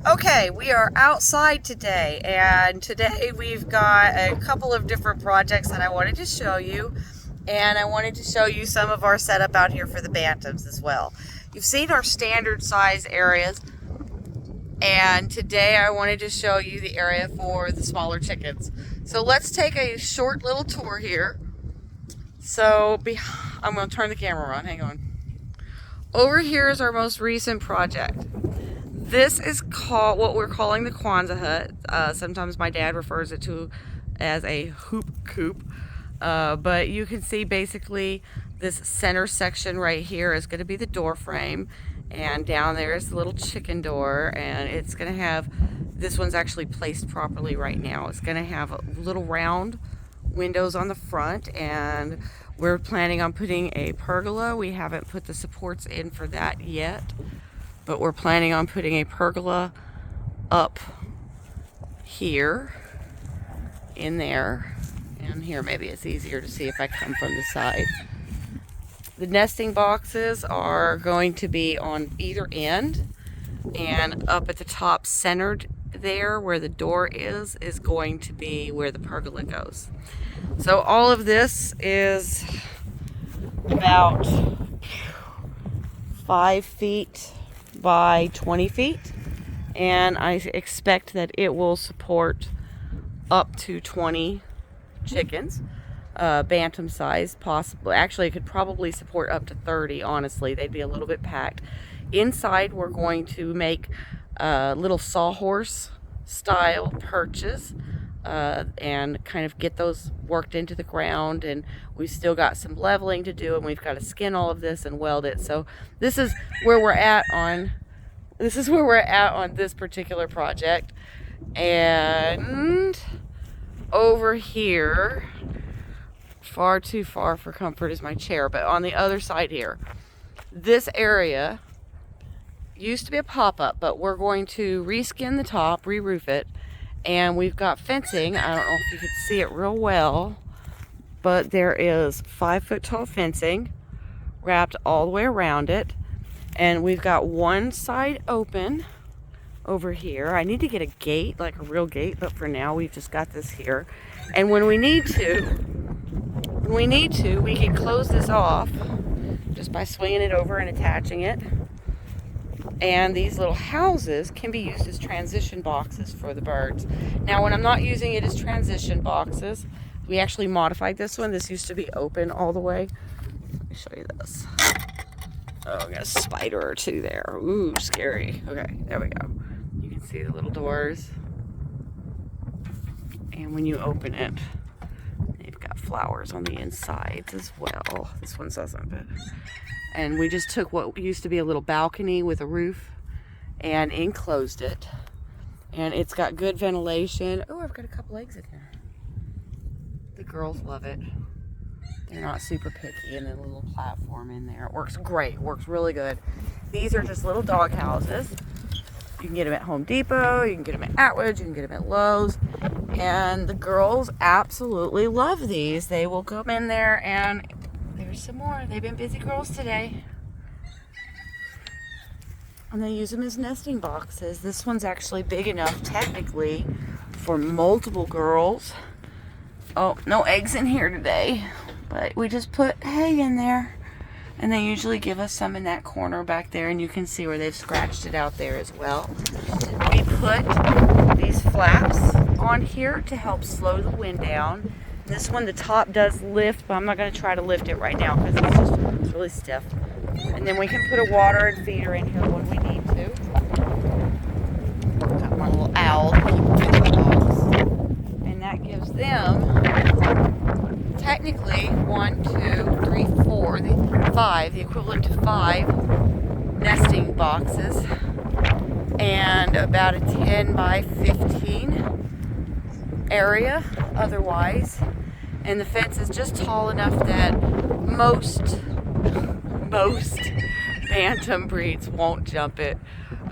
Okay, we are outside today, and today we've got a couple of different projects that I wanted to show you, and I wanted to show you some of our setup out here for the bantams as well. You've seen our standard size areas, and today I wanted to show you the area for the smaller chickens. So let's take a short little tour here. I'm going to turn the camera on, hang on. Over here is our most recent project. This is called what we're calling the Kwanzaa hut. Sometimes my dad refers it to as a hoop coop. But you can see basically this center section right here is going to be the door frame. And down there is the little chicken door. And it's going to have, this one's actually placed properly right now. It's going to have little round windows on the front. And we're planning on putting a pergola. We haven't put the supports in for that yet. But we're planning on putting a pergola up here, in there, and here. Maybe it's easier to see if I come from the side. The nesting boxes are going to be on either end, and up at the top centered there where the door is going to be where the pergola goes. So all of this is about 5 feet by 20 feet, and I expect that it will support up to 20 chickens, bantam size, possibly. Actually, it could probably support up to 30. Honestly, they'd be a little bit packed. Inside, we're going to make little sawhorse style perches and kind of get those worked into the ground, and we've still got some leveling to do, and we've got to skin all of this and weld it. So this is where we're at on this particular project. And over here, far too far for comfort is my chair, but on the other side here, this area used to be a pop-up, but we're going to reskin the top, re-roof it. And we've got fencing. I don't know if you could see it real well, but there is 5-foot tall fencing wrapped all the way around it. And we've got one side open over here. I need to get a gate, like a real gate, but for now we've just got this here. And when we need to, we can close this off just by swinging it over and attaching it. And these little houses can be used as transition boxes for the birds. Now, when I'm not using it as transition boxes, we actually modified this one. This used to be open all the way. Let me show you this. Oh, I got a spider or two there. Ooh, scary. Okay, there we go. You can see the little doors. And when you open it, they've got flowers on the insides as well. This one doesn't, but... And we just took what used to be a little balcony with a roof and enclosed it. And it's got good ventilation. Oh, I've got a couple eggs in here. The girls love it. They're not super picky, and then a little platform in there. It works great. It works really good. These are just little dog houses. You can get them at Home Depot. You can get them at Atwood. You can get them at Lowe's. And the girls absolutely love these. They will come in there and... There's some more. They've been busy girls today. And they use them as nesting boxes. This one's actually big enough, technically, for multiple girls. Oh, no eggs in here today. But we just put hay in there. And they usually give us some in that corner back there. And you can see where they've scratched it out there as well. We put these flaps on here to help slow the wind down. This one, the top does lift, but I'm not going to try to lift it right now because it's really stiff. And then we can put a water and feeder in here when we need to. Got my little owl to keep the dogs. And that gives them, technically, 1, 2, 3, 4, 5, the equivalent to 5 nesting boxes. And about a 10 by 15 area otherwise. And the fence is just tall enough that most bantam breeds won't jump it.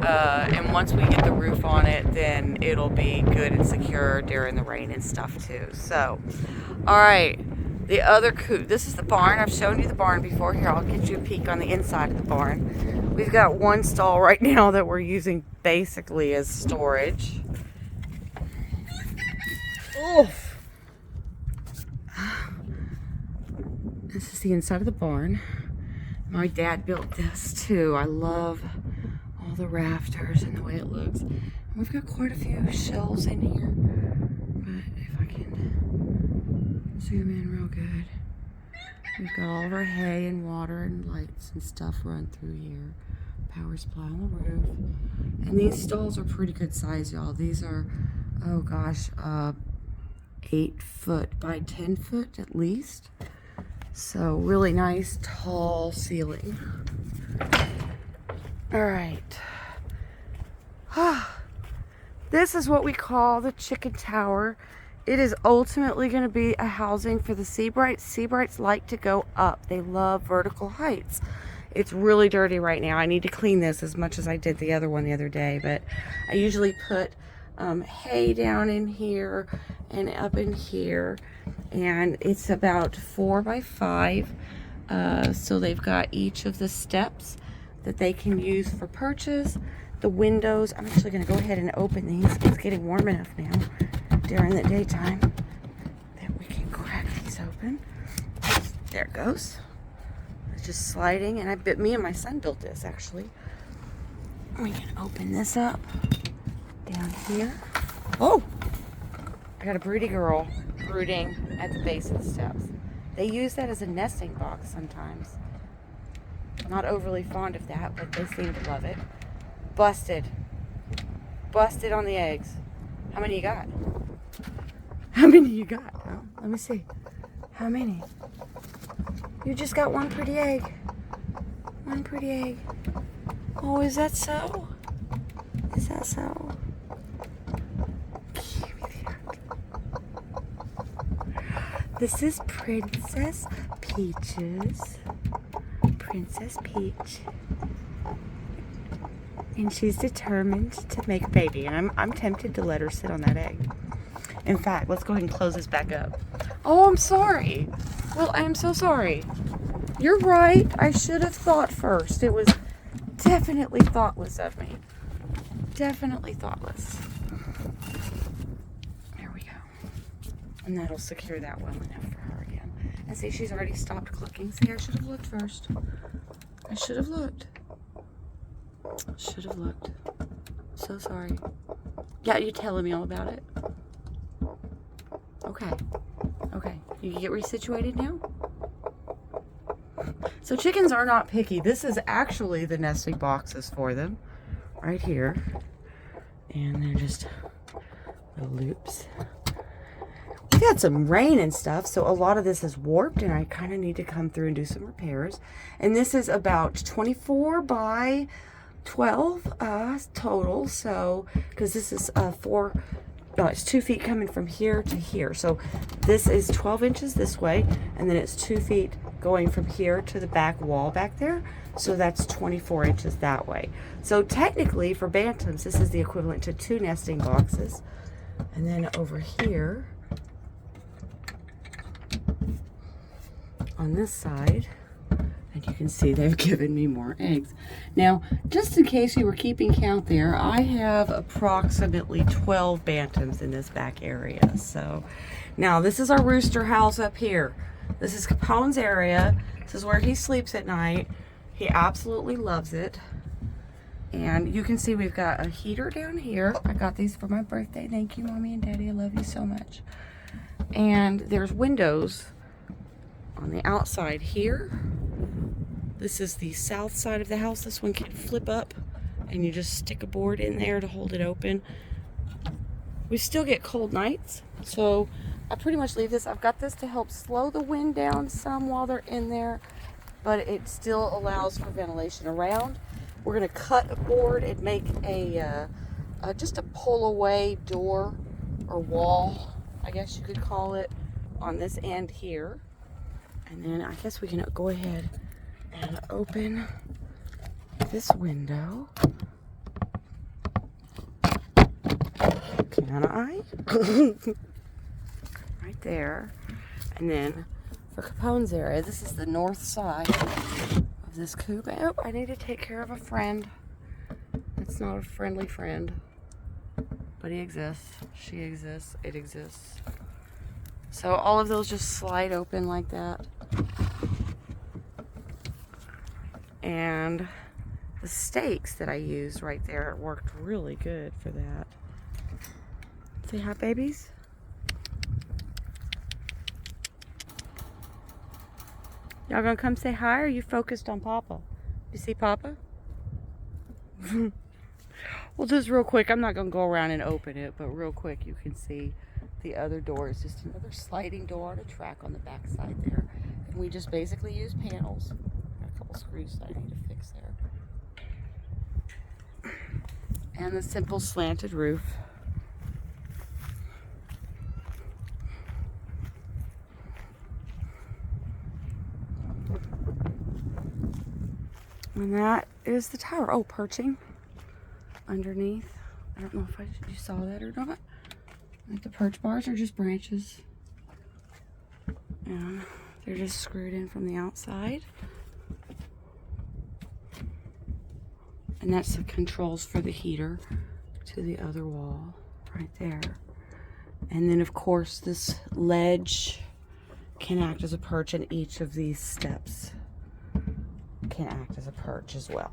And once we get the roof on it, then it'll be good and secure during the rain and stuff too. So, all right, The other coop, this is the barn. I've shown you the barn before. Here, I'll get you a peek on the inside of the barn. We've got one stall right now that we're using basically as storage. Oof. This is the inside of the barn. My dad built this too. I love all the rafters and the way it looks. And we've got quite a few shelves in here. But if I can zoom in real good. We've got all of our hay and water and lights and stuff run through here. Power supply on the roof. And these stalls are pretty good size, y'all. These are, oh gosh, 8 foot by 10 foot at least. So really nice tall ceiling. All right. This is what we call the chicken tower. It is ultimately going to be a housing for the sebrights. Sebrights like to go up. They love vertical heights. It's really dirty right now. I need to clean this as much as I did the other one the other day, but I usually put hay down in here and up in here, and it's about 4 by 5. So they've got each of the steps that they can use for perches. The windows, I'm actually going to go ahead and open these. It's getting warm enough now during the daytime that we can crack these open. There it goes. It's just sliding, and I bet me and my son built this actually. We can open this up down here. Oh, I got a broody girl brooding at the base of the steps. They use that as a nesting box sometimes. Not overly fond of that, but they seem to love it. Busted on the eggs. How many you got? How many you got? Oh, let me see. How many? You just got one pretty egg. One pretty egg. Oh, is that so? Is that so? This is Princess Peaches. Princess Peach. And she's determined to make a baby. And I'm tempted to let her sit on that egg. In fact, let's go ahead and close this back up. Oh, I'm sorry. Well, I'm so sorry. You're right. I should have thought first. It was definitely thoughtless of me. Definitely thoughtless. There we go. And that'll secure that well enough for her again. And see, she's already stopped clucking. See, I should have looked first. I should have looked. Should have looked. So sorry. Yeah, you telling me all about it? Okay. Okay. You can get resituated now? So chickens are not picky. This is actually the nesting boxes for them. Right here. And they're just little loops. We've had some rain and stuff, so a lot of this is warped, and I kind of need to come through and do some repairs. And this is about 24 by 12 total, so because this is it's 2 feet coming from here to here, so this is 12 inches this way, and then it's 2 feet going from here to the back wall back there, so that's 24 inches that way. So technically for bantams, this is the equivalent to 2 nesting boxes. And then over here on this side, and you can see they've given me more eggs. Now, just in case you were keeping count there, I have approximately 12 bantams in this back area. So now this is our rooster house up here. This is Capone's area. This is where he sleeps at night. He absolutely loves it. And you can see we've got a heater down here. I got these for my birthday. Thank you, Mommy and Daddy. I love you so much. And there's windows on the outside here. This is the south side of the house. This one can flip up and you just stick a board in there to hold it open. We still get cold nights, so I pretty much leave this. I've got this to help slow the wind down some while they're in there, but it still allows for ventilation around. We're gonna cut a board and make a just a pull away door or wall, I guess you could call it, on this end here. And then I guess we can go ahead and open this window. Can I? Right there. And then for Capone's area. This is the north side of this coop. Oh, I need to take care of a friend. It's not a friendly friend, but he exists. She exists. It exists. So all of those just slide open like that. And the stakes that I used right there worked really good for that. Say hi, babies. Y'all gonna come say hi, or are you focused on Papa? You see Papa? Well, just real quick, I'm not gonna go around and open it, but real quick you can see the other door is just another sliding door on a track on the back side there. And we just basically use panels. Got a couple screws that I need to fix there. And the simple slanted roof. And that is the tower. Oh, perching underneath. I don't know if you saw that or not. Like the perch bars are just branches. And they're just screwed in from the outside. And that's the controls for the heater to the other wall right there. And then of course this ledge can act as a perch, and each of these steps can act as a perch as well.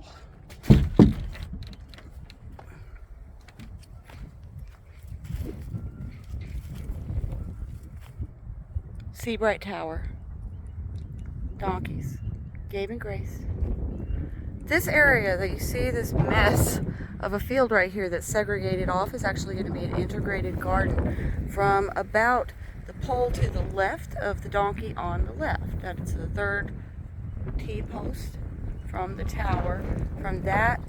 Sebright Tower. Donkeys. Gabe and Grace. This area that you see, this mess of a field right here that's segregated off, is actually going to be an integrated garden from about the pole to the left of the donkey on the left. That's the third T-post from the tower. From that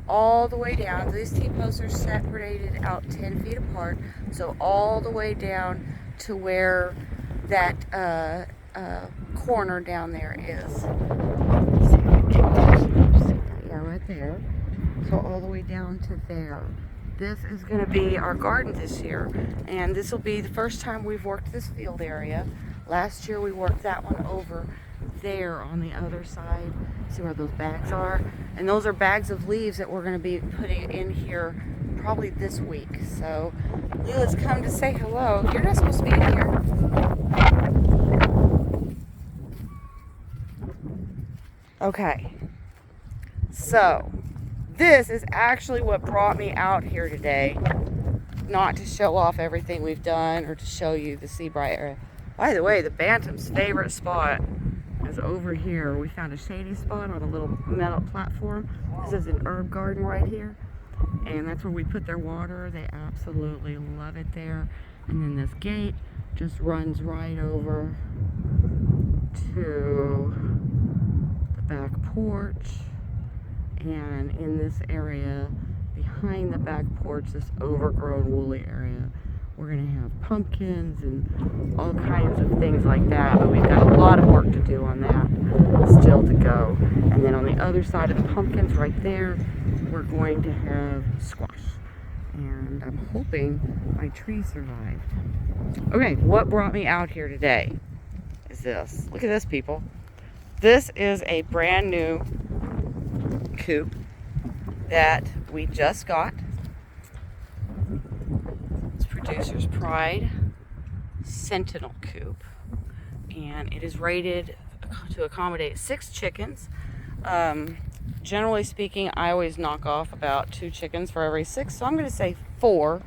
all the way down. These T-posts are separated out 10 feet apart. So all the way down to where that corner down there is. Yeah, right there. So all the way down to there. This is going to be our garden this year, and this will be the first time we've worked this field area. Last year we worked that one over there on the other side. See where those bags are? And those are bags of leaves that we're going to be putting in here probably this week. So Leela's come to say hello. You're not supposed to be in here. Okay, so this is actually what brought me out here today. Not to show off everything we've done or to show you the sebright area. By the way, the bantam's favorite spot is over here. We found a shady spot on a little metal platform. This is an herb garden right here, and that's where we put their water. They absolutely love it there. And then this gate just runs right over to the back porch. And in this area behind the back porch, this overgrown woolly area, we're going to have pumpkins and all kinds of things like that, but we've got a lot of work to do on that still to go. And then on the other side of the pumpkins right there, we're going to have squash. And I'm hoping my tree survived. Okay, what brought me out here today is this. Look at this, people. This is a brand new coop that we just got. It's Producer's Pride Sentinel Coop, and it is rated to accommodate 6 chickens. Generally speaking, I always knock off about 2 chickens for every 6, so I'm going to say 4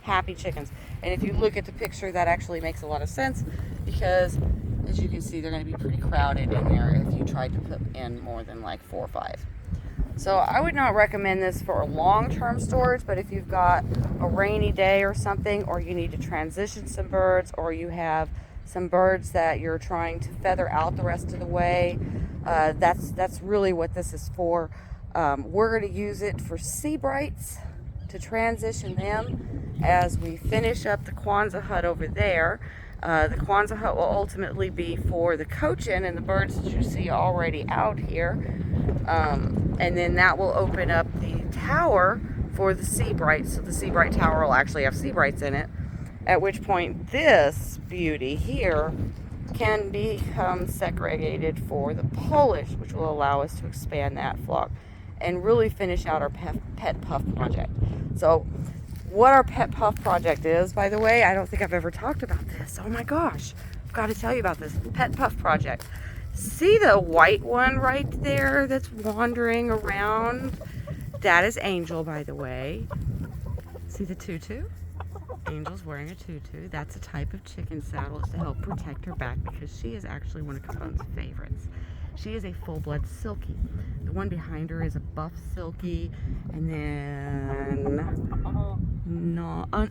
happy chickens. And if you look at the picture, that actually makes a lot of sense, because as you can see, they're going to be pretty crowded in there if you tried to put in more than like 4 or 5. So I would not recommend this for a long-term storage, but if you've got a rainy day or something, or you need to transition some birds, or you have some birds that you're trying to feather out the rest of the way, that's really what this is for. We're going to use it for sebrights, to transition them as we finish up the Kwanzaa hut over there. The Kwanzaa hut will ultimately be for the cochin and the birds that you see already out here. And then that will open up the tower for the sebright. So the sebright tower will actually have sebrights in it. At which point this beauty here can become segregated for the Polish, which will allow us to expand that flock and really finish out our pet puff project. So what our pet puff project is, by the way, I don't think I've ever talked about this. Oh my gosh, I've got to tell you about this pet puff project. See the white one right there that's wandering around? That is Angel, by the way. See the tutu? Angel's wearing a tutu. That's a type of chicken saddle to help protect her back because she is actually one of Capone's favorites. She is a full-blood silkie. The one behind her is a buff silkie, and then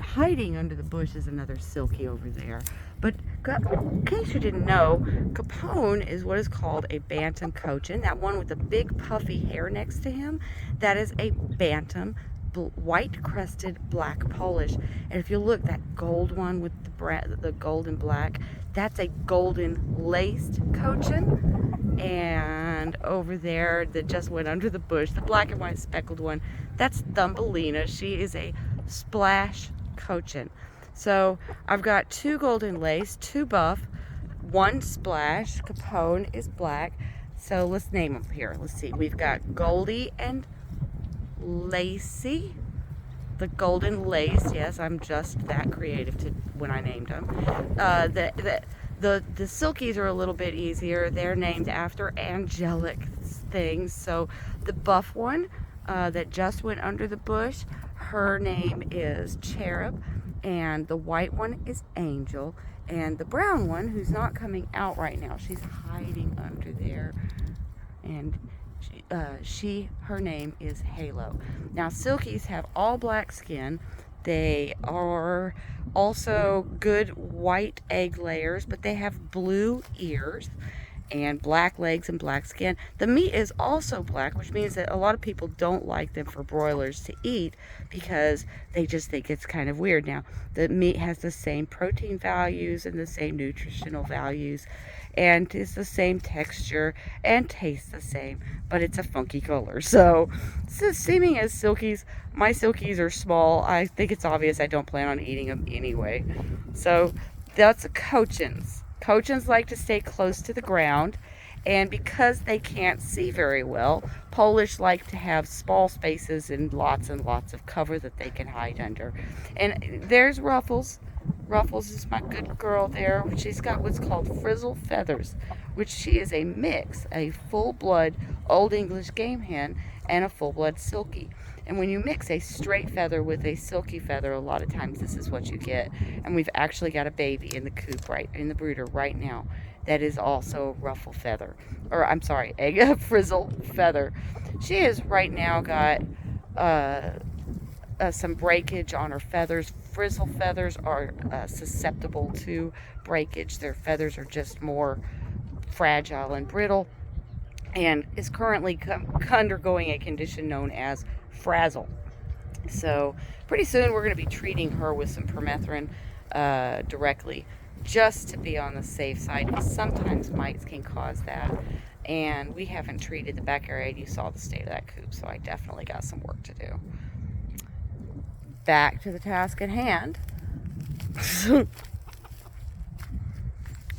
hiding under the bush is another silkie over there. But in case you didn't know, Capone is what is called a bantam cochin. That one with the big puffy hair next to him, that is a bantam white crested black Polish. And if you look, that gold one with the gold and black, that's a golden laced cochin. And over there that just went under the bush, the black and white speckled one, that's Thumbelina. She is a splash cochin. So I've got 2 golden lace, 2 buff, 1 splash. Capone is black. So let's name them here. Let's see. We've got Goldie and Lacey. The golden lace. Yes, I'm just that creative when I named them. The silkies are a little bit easier. They're named after angelic things. So the buff one that just went under the bush, her name is Cherub, and the white one is Angel, and the brown one, who's not coming out right now, she's hiding under there, and her name is Halo. Now silkies have all black skin. They are also good white egg layers, but they have blue ears and black legs and black skin. The meat is also black, which means that a lot of people don't like them for broilers to eat because they just think it's kind of weird. Now, the meat has the same protein values and the same nutritional values, and it's the same texture and tastes the same, but it's a funky color. So seeming as silkies, my silkies are small. I think it's obvious I don't plan on eating them anyway. So that's cochins. Cochins like to stay close to the ground, and because they can't see very well, Polish like to have small spaces and lots of cover that they can hide under. And there's Ruffles. Ruffles is my good girl there. She's got what's called frizzle feathers, which she is a mix, a full-blood Old English game hen and a full-blood silkie. And when you mix a straight feather with a silky feather, a lot of times this is what you get. And we've actually got a baby in the coop in the brooder right now that is also a ruffle feather, or I'm sorry, a frizzle feather. She has right now got some breakage on her feathers. Frizzle feathers are susceptible to breakage. Their feathers are just more fragile and brittle, and is currently undergoing a condition known as frazzle. So pretty soon we're going to be treating her with some permethrin directly, just to be on the safe side, because sometimes mites can cause that, and we haven't treated the back area. You saw the state of that coop, so I definitely got some work to do. Back to the task at hand.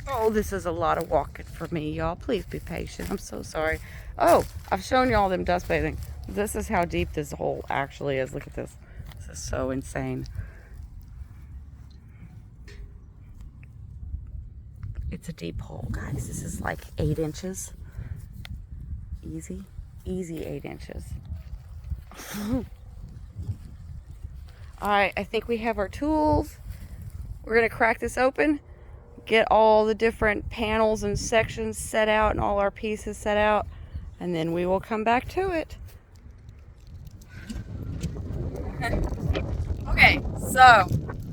Oh, this is a lot of walking for me, y'all. Please be patient. I'm so sorry. Oh, I've shown you all them dust bathing. This is how deep this hole actually is. Look at this. This is so insane. It's a deep hole, guys. This is like 8 inches. Easy 8 inches. Alright, I think we have our tools. We're going to crack this open, get all the different panels and sections set out and all our pieces set out, and then we will come back to it. Okay, so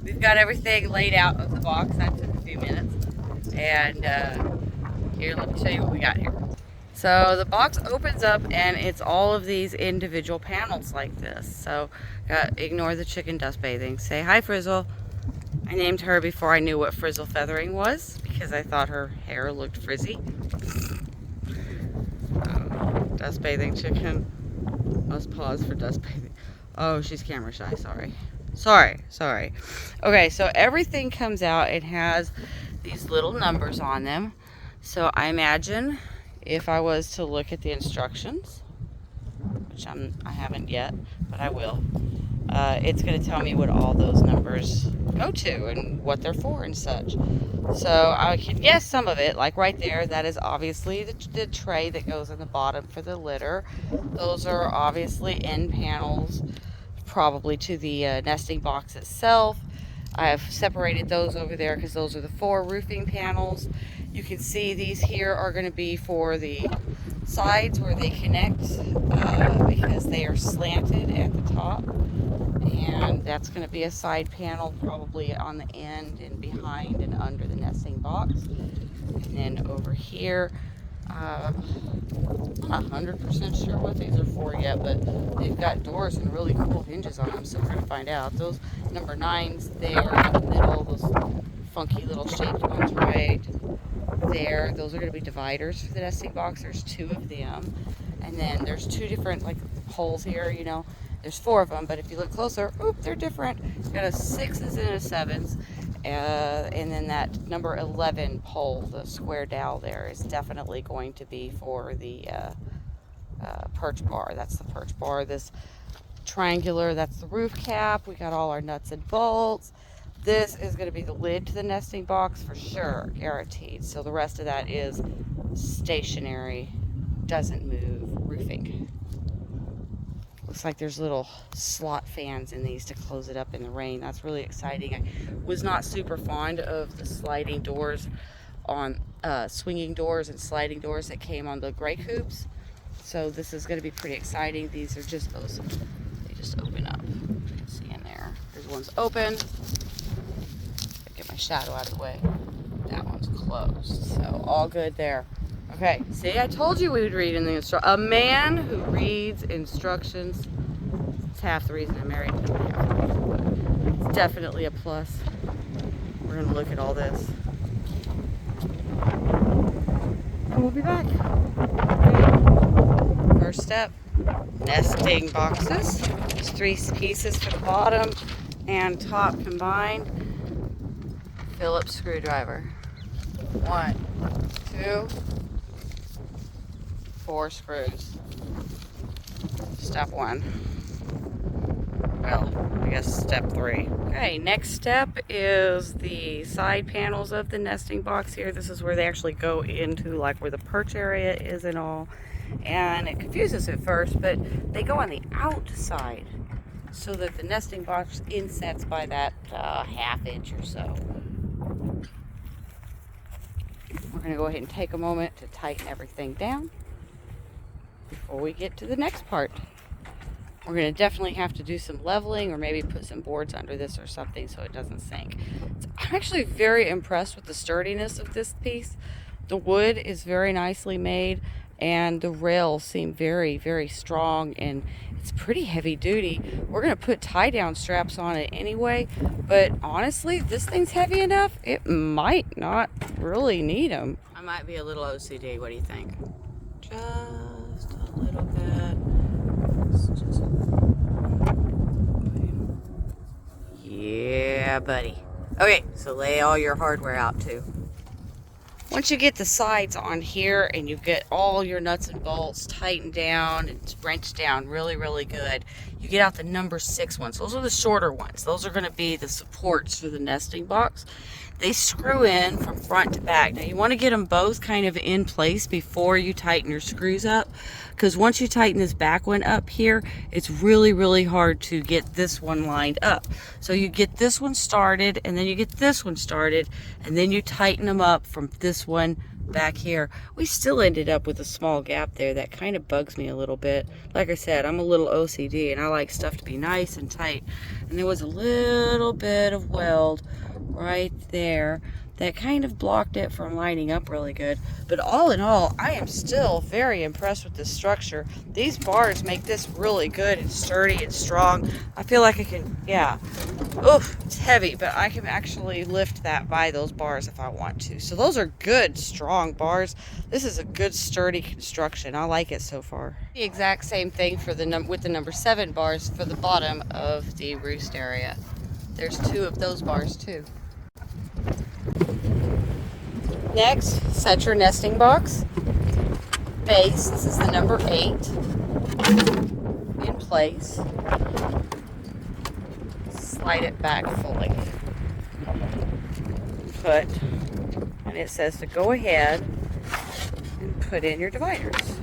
we've got everything laid out of the box. That took a few minutes. And here, let me show you what we got here. So the box opens up and it's all of these individual panels like this. So ignore the chicken dust bathing. Say hi, Frizzle. I named her before I knew what frizzle feathering was because I thought her hair looked frizzy. Dust bathing chicken. Must pause for dust bathing. Oh, she's camera shy. Sorry. Okay, so everything comes out. It has these little numbers on them. So I imagine if I was to look at the instructions, which I haven't yet, but I will, it's going to tell me what all those numbers go to and what they're for and such. So I can guess some of it, like right there, that is obviously the tray that goes in the bottom for the litter. Those are obviously end panels, probably to the nesting box itself. I have separated those over there because those are the 4 roofing panels. You can see these here are going to be for the sides where they connect because they are slanted at the top. And that's going to be a side panel probably on the end and behind and under the nesting box. And then over here, I'm not 100% sure what these are for yet, but they've got doors and really cool hinges on them, so we're going to find out. Those number 9s there in the middle, those funky little shaped ones right there, those are going to be dividers for the nesting box. There's 2 of them. And then there's 2 different like holes here, you know. There's 4 of them, but if you look closer, oop, they're different. You've got a 6s and a 7s. And then that number 11 pole, the square dowel there, is definitely going to be for the perch bar. That's the perch bar. This triangular, that's the roof cap. We got all our nuts and bolts. This is going to be the lid to the nesting box for sure, guaranteed. So the rest of that is stationary, doesn't move roofing. Looks like there's little slot fans in these to close it up in the rain. That's really exciting. I was not super fond of the sliding doors on swinging doors and sliding doors that came on the gray coops. So this is going to be pretty exciting. These are just those, they just open up. You can see in there. There's one's open. Get my shadow out of the way. That one's closed. So all good there. Okay, see, I told you we would read in the a man who reads instructions. It's half the reason I married him. It's definitely a plus. We're going to look at all this. And we'll be back. Okay. First step, nesting boxes. There's 3 pieces for the bottom and top combined. Phillips screwdriver. 1, 2, 4 screws. Step 1. Well, I guess step 3. Okay, next step is the side panels of the nesting box here. This is where they actually go into, like where the perch area is and all. And it confuses at first, but they go on the outside so that the nesting box insets by that ½ inch or so. We're going to go ahead and take a moment to tighten everything down before we get to the next part. We're going to definitely have to do some leveling or maybe put some boards under this or something so it doesn't sink. I'm actually very impressed with the sturdiness of this piece. The wood is very nicely made and the rails seem very, very strong and it's pretty heavy duty. We're going to put tie down straps on it anyway, but honestly, this thing's heavy enough, it might not really need them. I might be a little OCD. What do you think? Just a little bit. Yeah, buddy. Okay, so lay all your hardware out too. Once you get the sides on here and you get all your nuts and bolts tightened down and wrenched down really, really good, you get out the number 6 ones. Those are the shorter ones. Those are going to be the supports for the nesting box. They screw in from front to back. Now you want to get them both kind of in place before you tighten your screws up, because once you tighten this back one up here, it's really, really hard to get this one lined up. So you get this one started and then you get this one started and then you tighten them up from this one back here. We still ended up with a small gap there that kind of bugs me a little bit. Like I said, I'm a little OCD and I like stuff to be nice and tight, and there was a little bit of weld right there that kind of blocked it from lining up really good. But all in all, I am still very impressed with this structure. These bars make this really good and sturdy and strong. I feel like I can, yeah. Oof, it's heavy, but I can actually lift that by those bars if I want to. So those are good, strong bars. This is a good, sturdy construction. I like it so far. The exact same thing for with the number 7 bars for the bottom of the roost area. There's 2 of those bars too. Next, set your nesting box base. This is the number 8 in place. Slide it back fully. And it says to go ahead and put in your dividers.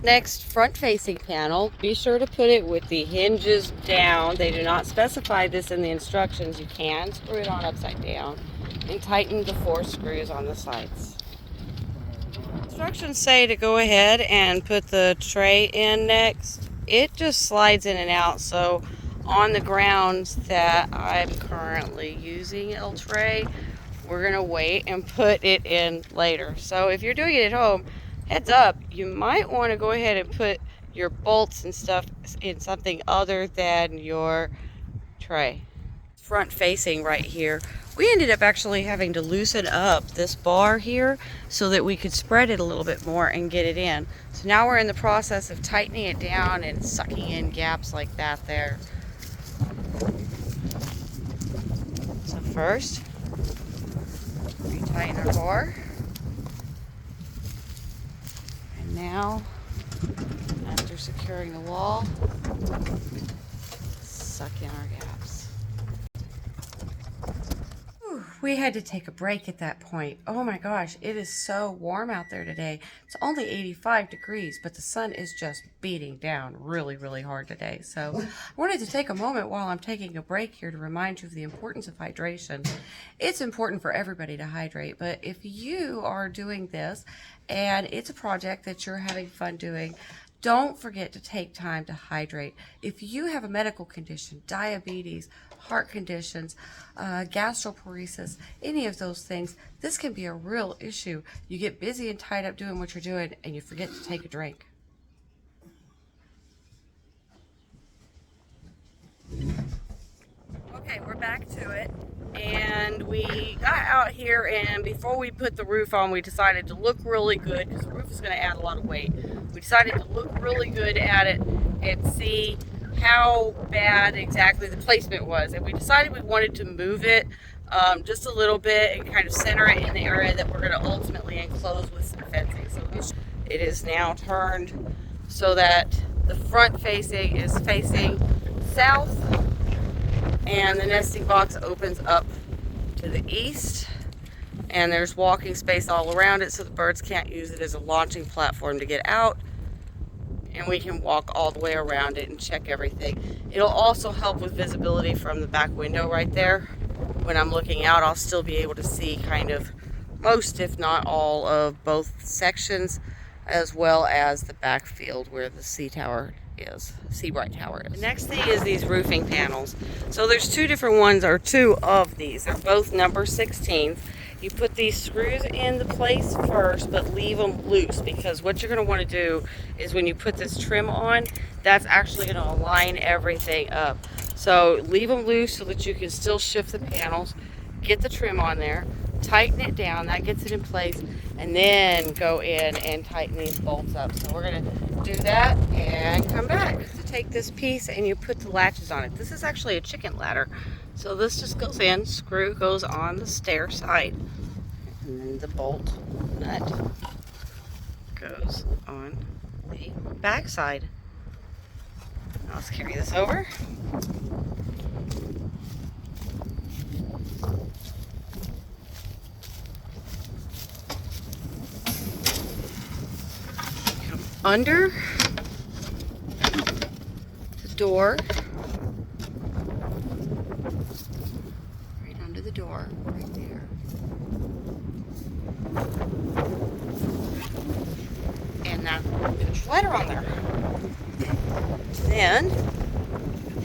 Next, front facing panel, be sure to put it with the hinges down. They do not specify this in the instructions. You can screw it on upside down and tighten the 4 screws on the sides. Instructions say to go ahead and put the tray in next. It just slides in and out, so on the grounds that I'm currently using a tray, we're going to wait and put it in later. So if you're doing it at home, heads up, you might want to go ahead and put your bolts and stuff in something other than your tray. Front facing right here, we ended up actually having to loosen up this bar here so that we could spread it a little bit more and get it in. So now we're in the process of tightening it down and sucking in gaps like that there. So first, retighten our bar. And now, after securing the wall, suck in our gaps. We had to take a break at that point. Oh my gosh, it is so warm out there today. It's only 85 degrees, but the sun is just beating down really, really hard today. So I wanted to take a moment while I'm taking a break here to remind you of the importance of hydration. It's important for everybody to hydrate, but if you are doing this and it's a project that you're having fun doing, don't forget to take time to hydrate. If you have a medical condition, diabetes, heart conditions, gastroparesis, any of those things, this can be a real issue. You get busy and tied up doing what you're doing and you forget to take a drink. Okay, we're back to it. And we got out here, and before we put the roof on, we decided to look really good because the roof is going to add a lot of weight. We decided to look really good at it and see how bad exactly the placement was. And we decided we wanted to move it just a little bit and kind of center it in the area that we're going to ultimately enclose with some fencing. So it is now turned so that the front facing is facing south, and the nesting box opens up to the east, and there's walking space all around it so the birds can't use it as a launching platform to get out, and we can walk all the way around it and check everything. It'll also help with visibility from the back window right there. When I'm looking out, I'll still be able to see kind of most, if not all, of both sections, as well as the back field where the sebright tower is. The next thing is these roofing panels. So there's 2 different ones, or 2 of these. They're both number 16. You put these screws into place first, but leave them loose, because what you're going to want to do is when you put this trim on, that's actually going to align everything up. So leave them loose so that you can still shift the panels, get the trim on there, tighten it down, that gets it in place, and then go in and tighten these bolts up. So we're going to do that and come back. To take this piece and you put the latches on it. This is actually a chicken ladder. So this just goes in, screw goes on the stair side, and then the bolt nut goes on the back side. Now let's carry this over. Under the door, right under the door, right there. And that puts your ladder on there. Then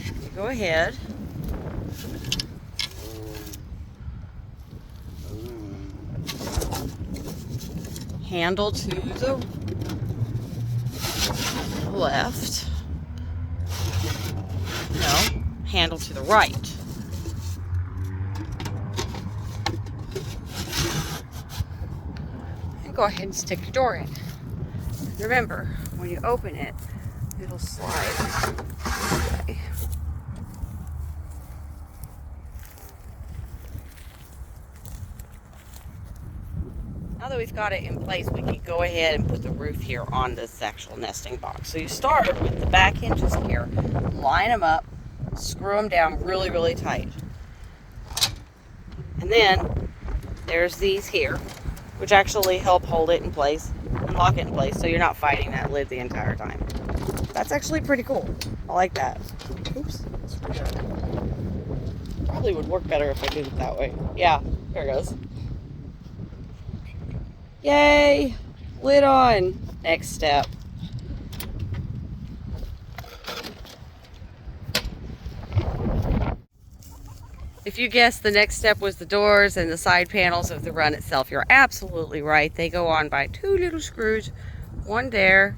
you go ahead handle to the left. No, handle to the right. And go ahead and stick your door in. Remember, when you open it, it'll slide. Okay. that we've got it in place, we can go ahead and put the roof here on this actual nesting box. So you start with the back hinges here, line them up, screw them down really, really tight. And then there's these here, which actually help hold it in place and lock it in place so you're not fighting that lid the entire time. That's actually pretty cool. I like that. Oops. Probably would work better if I did it that way. Yeah, there it goes. Yay! Lid on. Next step. If you guessed the next step was the doors and the side panels of the run itself, you're absolutely right. They go on by 2 little screws, one there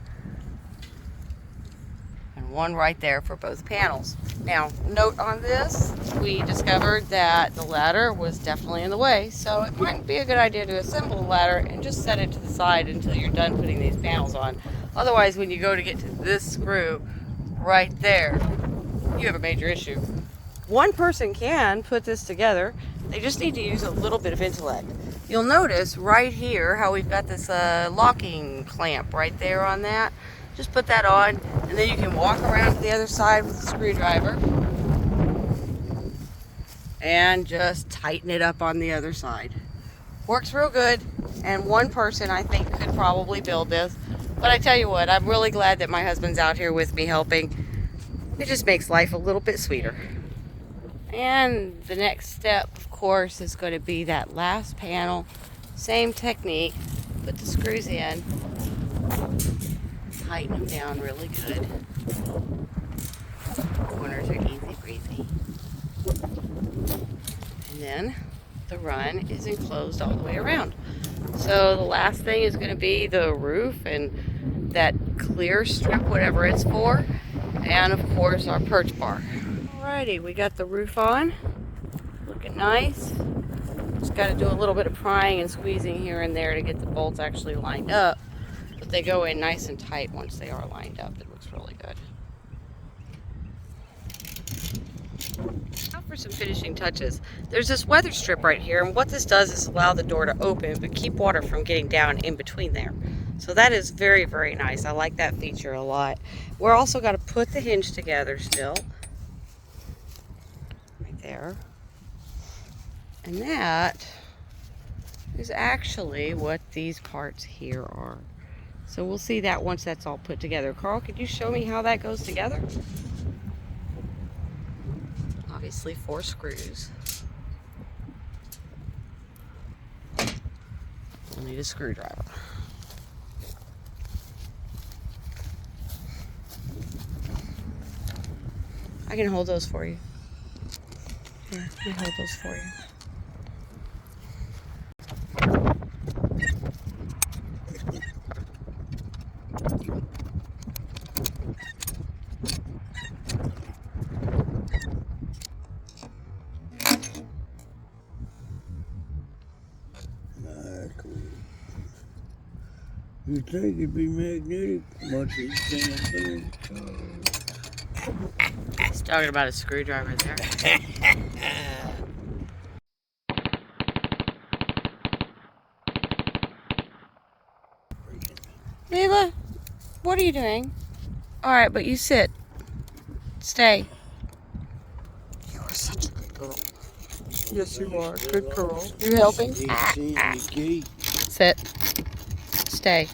and one right there for both panels. Now, note on this, we discovered that the ladder was definitely in the way, so it might be a good idea to assemble the ladder and just set it to the side until you're done putting these panels on. Otherwise, when you go to get to this screw right there, you have a major issue. One person can put this together. They just need to use a little bit of intellect. You'll notice right here how we've got this locking clamp right there on that. Just put that on, and then you can walk around to the other side with the screwdriver and just tighten it up on the other side. Works real good, and one person I think could probably build this. But I tell you what, I'm really glad that my husband's out here with me helping. It just makes life a little bit sweeter. And the next step, of course, is going to be that last panel. Same technique. Put the screws in. Tighten them down really good. Corners are easy breezy. And then the run is enclosed all the way around. So the last thing is going to be the roof and that clear strip, whatever it's for. And of course our perch bar. Alrighty, we got the roof on, looking nice. Just got to do a little bit of prying and squeezing here and there to get the bolts actually lined up. But they go in nice and tight once they are lined up. It looks really good. Now for some finishing touches. There's this weather strip right here, and what this does is allow the door to open but keep water from getting down in between there. So that is very, very nice. I like that feature a lot. We're also got to put the hinge together still. There, and that is actually what these parts here are. So we'll see that once that's all put together. Carl, could you show me how that goes together? Obviously 4 screws. We'll need a screwdriver. I can hold those for you. Here, let me hold those for you. Cool. You think it'd be magnetic? Much as you can. He's talking about a screwdriver there. Leela, what are you doing? Alright, but you sit. Stay. You are such a good girl. Yes, you are. Good girl. You helping? Sit. Stay.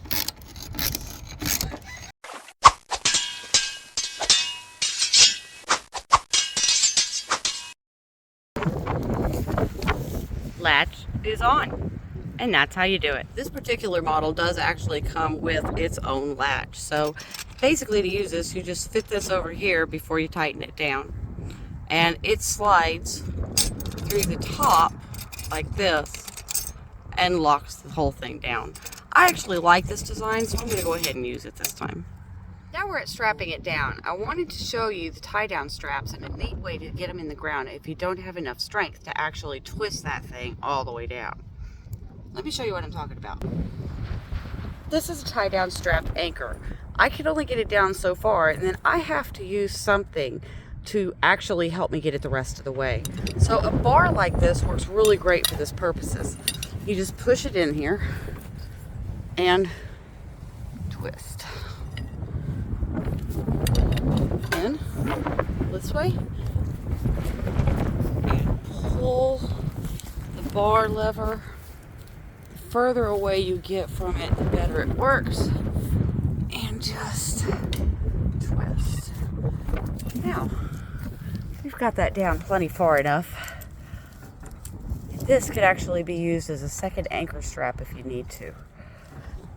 Latch is on, and that's how you do it. This particular model does actually come with its own latch, so basically to use this you just fit this over here before you tighten it down, and it slides through the top like this and locks the whole thing down. I actually like this design, so I'm going to go ahead and use it this time. Now we're at strapping it down. I wanted to show you the tie-down straps and a neat way to get them in the ground if you don't have enough strength to actually twist that thing all the way down. Let me show you what I'm talking about. This is a tie-down strap anchor. I can only get it down so far, and then I have to use something to actually help me get it the rest of the way. So a bar like this works really great for this purposes. You just push it in here, and twist. In this way and pull the bar lever. The further away you get from it, the better it works. And just twist. Now, we've got that down plenty far enough. This could actually be used as a second anchor strap if you need to.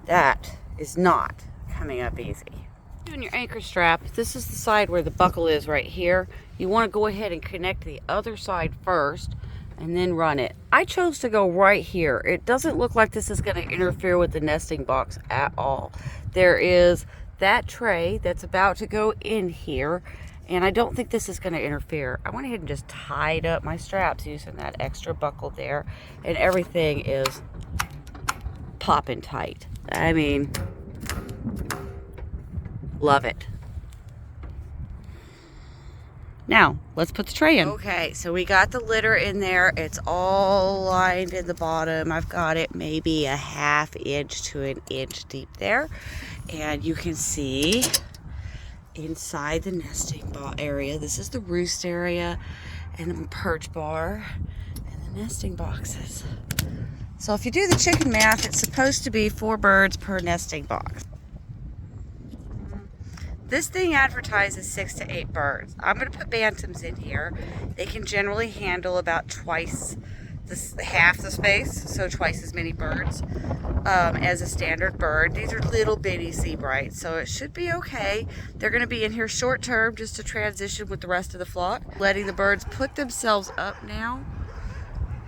That is not coming up easy. Doing your anchor strap, this is the side where the buckle is right here. You want to go ahead and connect the other side first and then run it. I chose to go right here. It doesn't look like this is going to interfere with the nesting box at all. There is that tray that's about to go in here, and I don't think this is going to interfere. I went ahead and just tied up my straps using that extra buckle there, and everything is popping tight. I mean, love it. Now, let's put the tray in. Okay, so we got the litter in there. It's all lined in the bottom. I've got it maybe a 1/2 inch to 1 inch deep there. And you can see inside the nesting area, this is the roost area and the perch bar and the nesting boxes. So if you do the chicken math, it's supposed to be 4 birds per nesting box. This thing advertises 6 to 8 birds. I'm going to put bantams in here. They can generally handle about twice half the space, so twice as many birds as a standard bird. These are little bitty sebrights, so it should be okay. They're going to be in here short term just to transition with the rest of the flock. Letting the birds put themselves up now,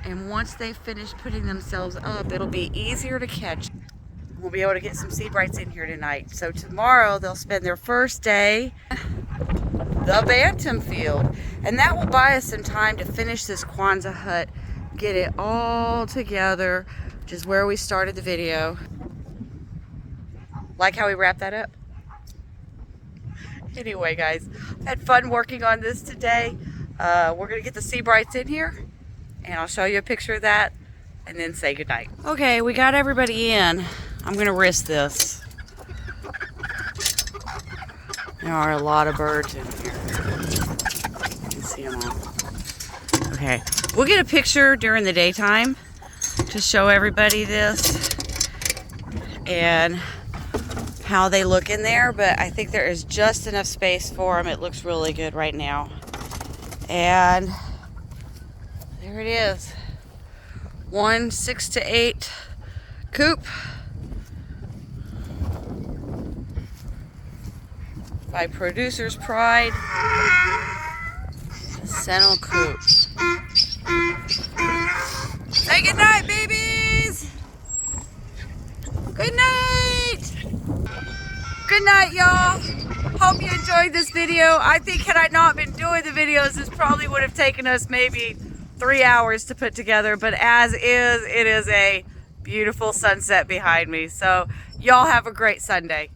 and once they finish putting themselves up, it'll be easier to catch. We'll be able to get some sebrights in here tonight. So tomorrow they'll spend their first day the bantam field, and that will buy us some time to finish this Kwanzaa hut, get it all together, which is where we started the video. Like how we wrapped that up? Anyway, guys, I had fun working on this today. We're gonna get the sebrights in here, and I'll show you a picture of that and then say goodnight. Okay, we got everybody in. I'm gonna risk this. There are a lot of birds in here. You can see them all. Okay, we'll get a picture during the daytime to show everybody this and how they look in there, but I think there is just enough space for them. It looks really good right now. And there it is. 1 6 to 8 coop by Producer's Pride, the Sentinel Coop. Say good night, babies. Good night. Good night, y'all. Hope you enjoyed this video. I think had I not been doing the videos, this probably would have taken us maybe 3 hours to put together, but as is, it is a beautiful sunset behind me. So y'all have a great Sunday.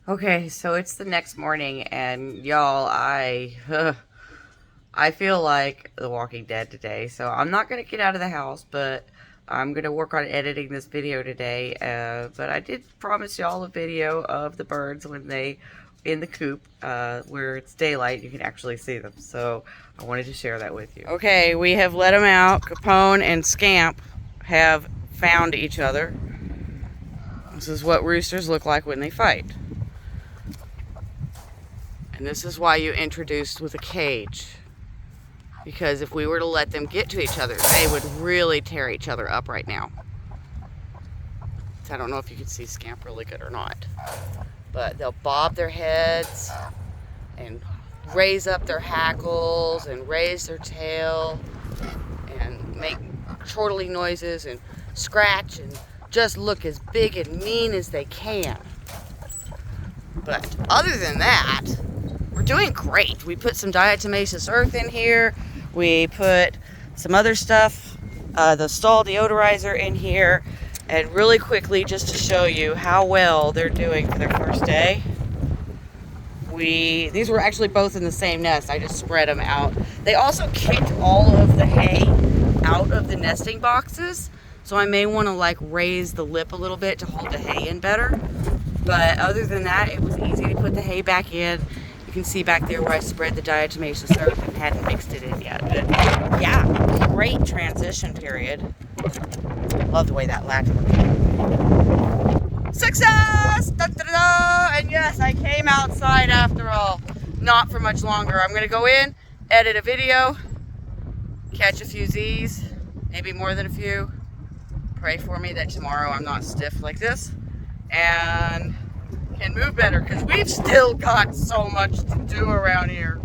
Okay, so it's the next morning, and y'all, I feel like The Walking Dead today. So I'm not going to get out of the house, but I'm going to work on editing this video today. But I did promise y'all a video of the birds when they in the coop, where it's daylight, you can actually see them. So I wanted to share that with you. Okay, we have let them out. Capone and Scamp have found each other. This is what roosters look like when they fight. And this is why you introduced with a cage. Because if we were to let them get to each other, they would really tear each other up right now. So I don't know if you can see Scamp really good or not. But they'll bob their heads and raise up their hackles and raise their tail and make chortly noises and scratch and just look as big and mean as they can. But other than that, we're doing great. We put some diatomaceous earth in here. We put some other stuff, the stall deodorizer in here. And really quickly, just to show you how well they're doing for their first day, these were actually both in the same nest. I just spread them out. They also kicked all of the hay out of the nesting boxes. So I may want to like raise the lip a little bit to hold the hay in better. But other than that, it was easy to put the hay back in. You can see back there where I spread the diatomaceous earth and hadn't mixed it in yet. But yeah, great transition period. Love the way that latch works. Success! Da, da, da, da. And yes, I came outside after all. Not for much longer. I'm going to go in, edit a video, catch a few Z's, maybe more than a few. Pray for me that tomorrow I'm not stiff like this and can move better, because we've still got so much to do around here.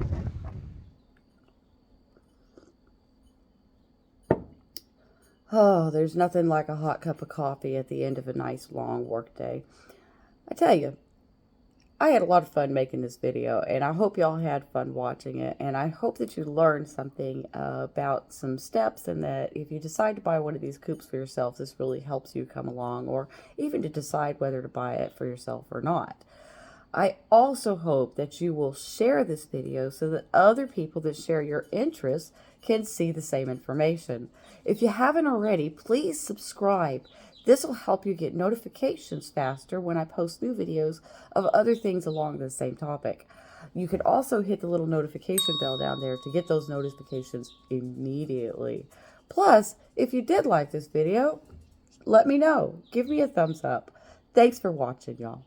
Oh, there's nothing like a hot cup of coffee at the end of a nice long work day. I tell you, I had a lot of fun making this video, and I hope y'all had fun watching it, and I hope that you learned something about some steps, and that if you decide to buy one of these coops for yourself, this really helps you come along, or even to decide whether to buy it for yourself or not. I also hope that you will share this video so that other people that share your interests can see the same information. If you haven't already, please subscribe. This will help you get notifications faster when I post new videos of other things along the same topic. You can also hit the little notification bell down there to get those notifications immediately. Plus, if you did like this video, let me know. Give me a thumbs up. Thanks for watching, y'all.